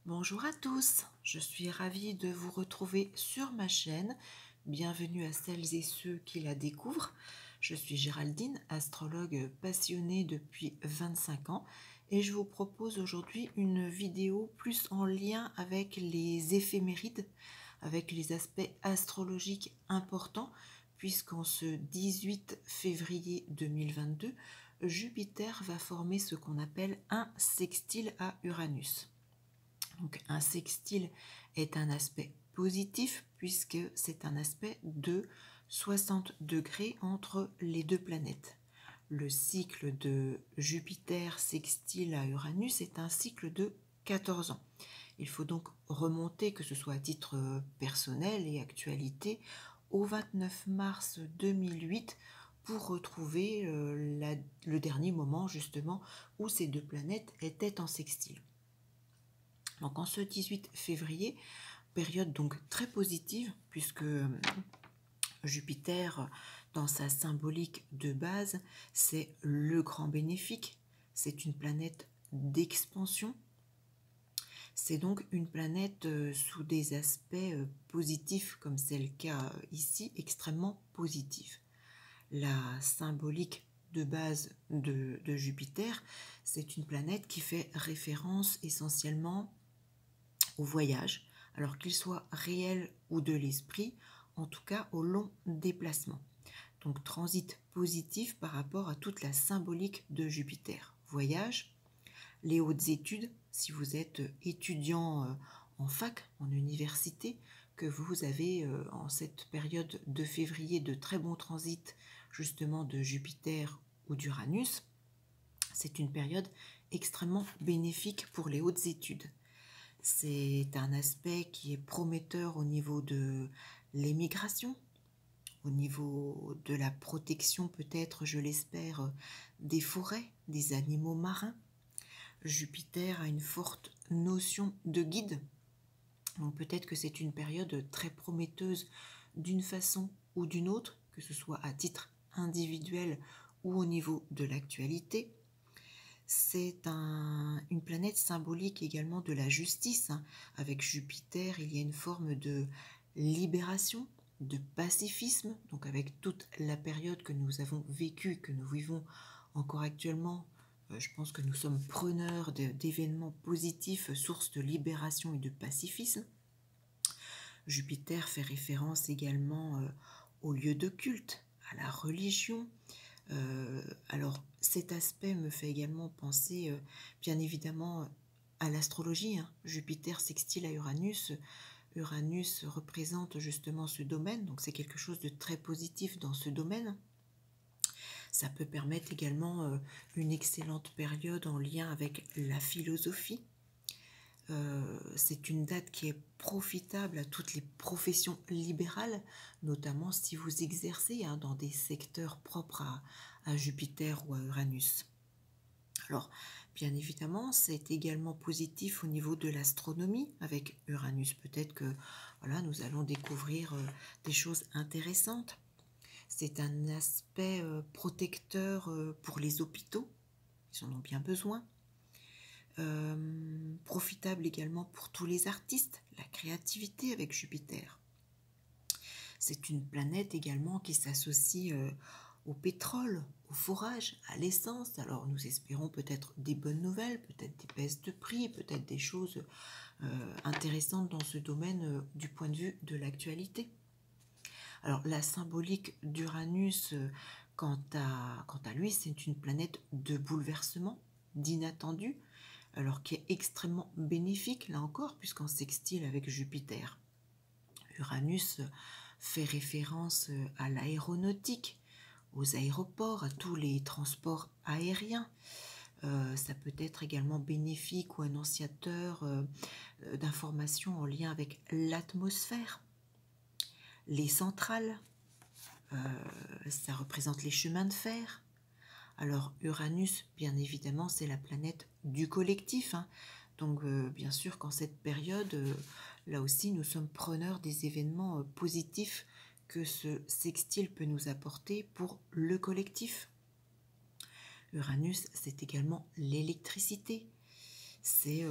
Bonjour à tous, je suis ravie de vous retrouver sur ma chaîne. Bienvenue à celles et ceux qui la découvrent. Je suis Géraldine, astrologue passionnée depuis 25 ans et je vous propose aujourd'hui une vidéo plus en lien avec les éphémérides, avec les aspects astrologiques importants puisqu'en ce 18 février 2022, Jupiter va former ce qu'on appelle un sextile à Uranus. Donc un sextile est un aspect positif puisque c'est un aspect de 60 degrés entre les deux planètes. Le cycle de Jupiter sextile à Uranus est un cycle de 14 ans. Il faut donc remonter, que ce soit à titre personnel et actualité, au 29 mars 2008 pour retrouver le dernier moment justement où ces deux planètes étaient en sextile. Donc en ce 18 février, période donc très positive puisque Jupiter, dans sa symbolique de base, c'est le grand bénéfique, c'est une planète d'expansion, c'est donc une planète sous des aspects positifs comme c'est le cas ici, extrêmement positifs. La symbolique de base de Jupiter, c'est une planète qui fait référence essentiellement au voyage, alors qu'il soit réel ou de l'esprit, en tout cas au long déplacement. Donc transit positif par rapport à toute la symbolique de Jupiter. Voyage, les hautes études, si vous êtes étudiant en fac, en université, que vous avez en cette période de février de très bons transits justement de Jupiter ou d'Uranus, c'est une période extrêmement bénéfique pour les hautes études. C'est un aspect qui est prometteur au niveau de l'émigration, au niveau de la protection peut-être, je l'espère, des forêts, des animaux marins. Jupiter a une forte notion de guide, donc peut-être que c'est une période très prometteuse d'une façon ou d'une autre, que ce soit à titre individuel ou au niveau de l'actualité. C'est une planète symbolique également de la justice. Avec Jupiter, il y a une forme de libération, de pacifisme. Donc avec toute la période que nous avons vécue, que nous vivons encore actuellement, je pense que nous sommes preneurs d'événements positifs, source de libération et de pacifisme. Jupiter fait référence également au lieu de culte, à la religion. Alors cet aspect me fait également penser bien évidemment à l'astrologie. Jupiter sextile à Uranus. Uranus représente justement ce domaine, donc c'est quelque chose de très positif dans ce domaine. Ça peut permettre également une excellente période en lien avec la philosophie. C'est une date qui est profitable à toutes les professions libérales, notamment si vous exercez dans des secteurs propres à Jupiter ou à Uranus. Alors, bien évidemment, c'est également positif au niveau de l'astronomie avec Uranus. Peut-être que voilà, nous allons découvrir des choses intéressantes. C'est un aspect protecteur pour les hôpitaux, ils en ont bien besoin. Profitable également pour tous les artistes, la créativité avec Jupiter. C'est une planète également qui s'associe au pétrole, au forage, à l'essence. Alors nous espérons peut-être des bonnes nouvelles, peut-être des baisses de prix, peut-être des choses intéressantes dans ce domaine du point de vue de l'actualité. Alors la symbolique d'Uranus, quant à lui, c'est une planète de bouleversement, d'inattendu, alors qui est extrêmement bénéfique, là encore, puisqu'en sextile avec Jupiter. Uranus fait référence à l'aéronautique, aux aéroports, à tous les transports aériens. Ça peut être également bénéfique ou annonciateur d'informations en lien avec l'atmosphère. Les centrales, ça représente les chemins de fer. Alors Uranus, bien évidemment, c'est la planète du collectif. Donc bien sûr qu'en cette période, là aussi, nous sommes preneurs des événements positifs que ce sextile peut nous apporter pour le collectif. Uranus, c'est également l'électricité. c'est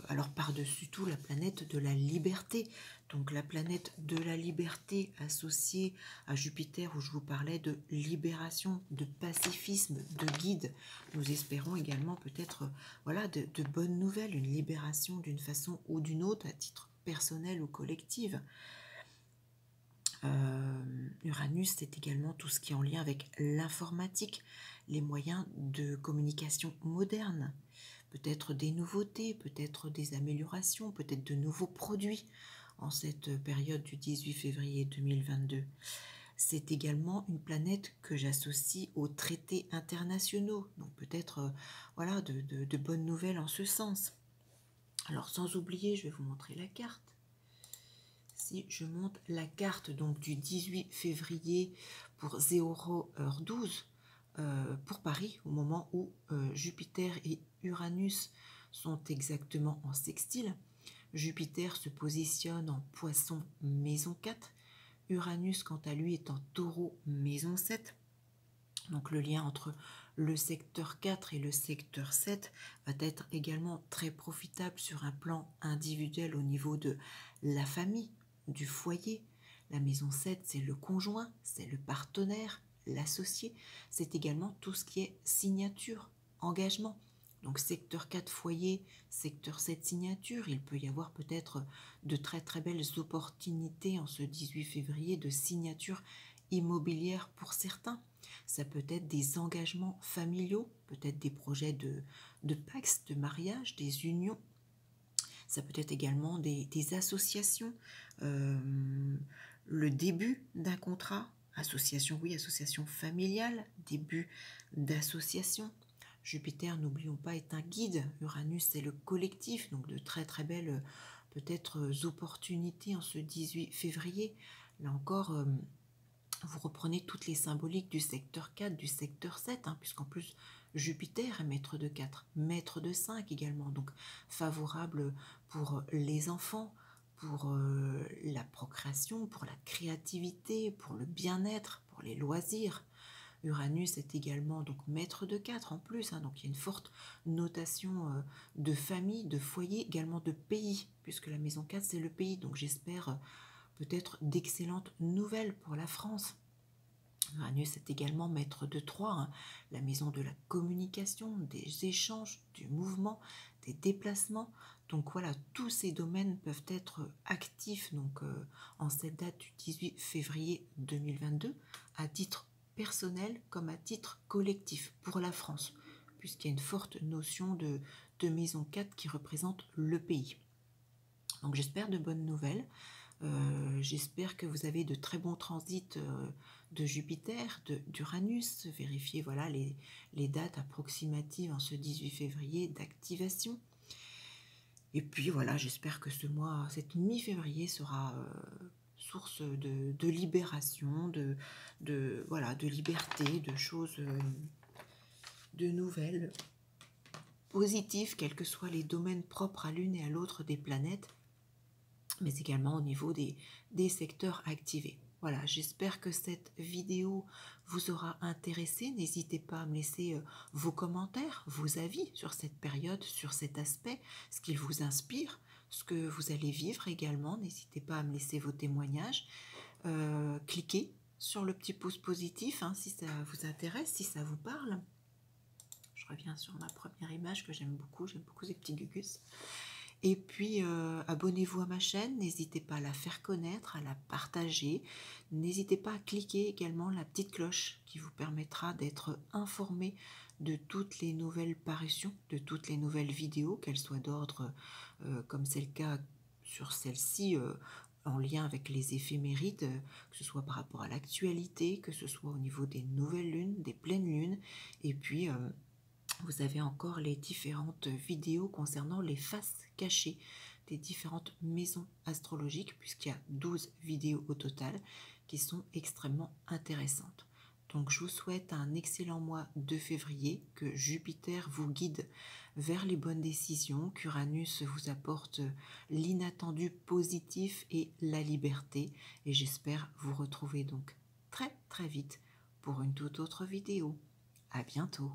alors par-dessus tout la planète de la liberté. Donc la planète de la liberté associée à Jupiter où je vous parlais de libération, de pacifisme, de guide. Nous espérons également peut-être voilà, de bonnes nouvelles, une libération d'une façon ou d'une autre à titre personnel ou collective. Uranus, c'est également tout ce qui est en lien avec l'informatique, les moyens de communication modernes, peut-être des nouveautés, peut-être des améliorations, peut-être de nouveaux produits en cette période du 18 février 2022. C'est également une planète que j'associe aux traités internationaux, donc peut-être voilà, de bonnes nouvelles en ce sens. Alors sans oublier, je vais vous montrer la carte. Si je monte la carte donc du 18 février pour 0h12 pour Paris, au moment où Jupiter et Uranus sont exactement en sextile. Jupiter se positionne en Poisson maison 4, Uranus quant à lui est en Taureau maison 7. Donc le lien entre le secteur 4 et le secteur 7 va être également très profitable sur un plan individuel au niveau de la famille, du foyer. La maison 7, c'est le conjoint, c'est le partenaire, l'associé. C'est également tout ce qui est signature, engagement. Donc secteur 4 foyer, secteur 7 signature, il peut y avoir peut-être de très très belles opportunités en ce 18 février de signature immobilière pour certains. Ça peut être des engagements familiaux, peut-être des projets de pax, de mariage, des unions. Ça peut être également des associations, le début d'un contrat, association, oui, association familiale, début d'association. Jupiter, n'oublions pas, est un guide. Uranus, c'est le collectif, donc de très très belles peut-être opportunités en ce 18 février. Là encore, vous reprenez toutes les symboliques du secteur 4, du secteur 7, puisqu'en plus Jupiter est maître de 4, maître de 5 également, donc favorable pour les enfants, pour la procréation, pour la créativité, pour le bien-être, pour les loisirs. Uranus est également donc maître de 4 en plus, donc il y a une forte notation de famille, de foyer, également de pays, puisque la maison 4 c'est le pays, donc j'espère peut-être d'excellentes nouvelles pour la France. Uranus est également maître de 3, la maison de la communication, des échanges, du mouvement, des déplacements. Donc voilà, tous ces domaines peuvent être actifs donc, en cette date du 18 février 2022, à titre personnel comme à titre collectif pour la France, puisqu'il y a une forte notion de maison 4 qui représente le pays. Donc j'espère de bonnes nouvelles. J'espère que vous avez de très bons transits de Jupiter, d'Uranus. Vérifiez voilà, les dates approximatives en ce 18 février d'activation. Et puis voilà, j'espère que ce mois, cette mi-février sera source de libération, voilà, de liberté, de choses, de nouvelles positives, quels que soient les domaines propres à l'une et à l'autre des planètes, mais également au niveau des secteurs activés. Voilà, j'espère que cette vidéo vous aura intéressé. N'hésitez pas à me laisser vos commentaires, vos avis sur cette période, sur cet aspect, ce qui vous inspire, ce que vous allez vivre également. N'hésitez pas à me laisser vos témoignages. Cliquez sur le petit pouce positif si ça vous intéresse, si ça vous parle. Je reviens sur ma première image que j'aime beaucoup ces petits gugus. Et puis, abonnez-vous à ma chaîne, n'hésitez pas à la faire connaître, à la partager. N'hésitez pas à cliquer également la petite cloche qui vous permettra d'être informé de toutes les nouvelles parutions, de toutes les nouvelles vidéos, qu'elles soient d'ordre, comme c'est le cas sur celle-ci, en lien avec les éphémérides, que ce soit par rapport à l'actualité, que ce soit au niveau des nouvelles lunes, des pleines lunes, et puis vous avez encore les différentes vidéos concernant les faces cachées des différentes maisons astrologiques, puisqu'il y a 12 vidéos au total qui sont extrêmement intéressantes. Donc je vous souhaite un excellent mois de février, que Jupiter vous guide vers les bonnes décisions, qu'Uranus vous apporte l'inattendu positif et la liberté. Et j'espère vous retrouver donc très très vite pour une toute autre vidéo. À bientôt.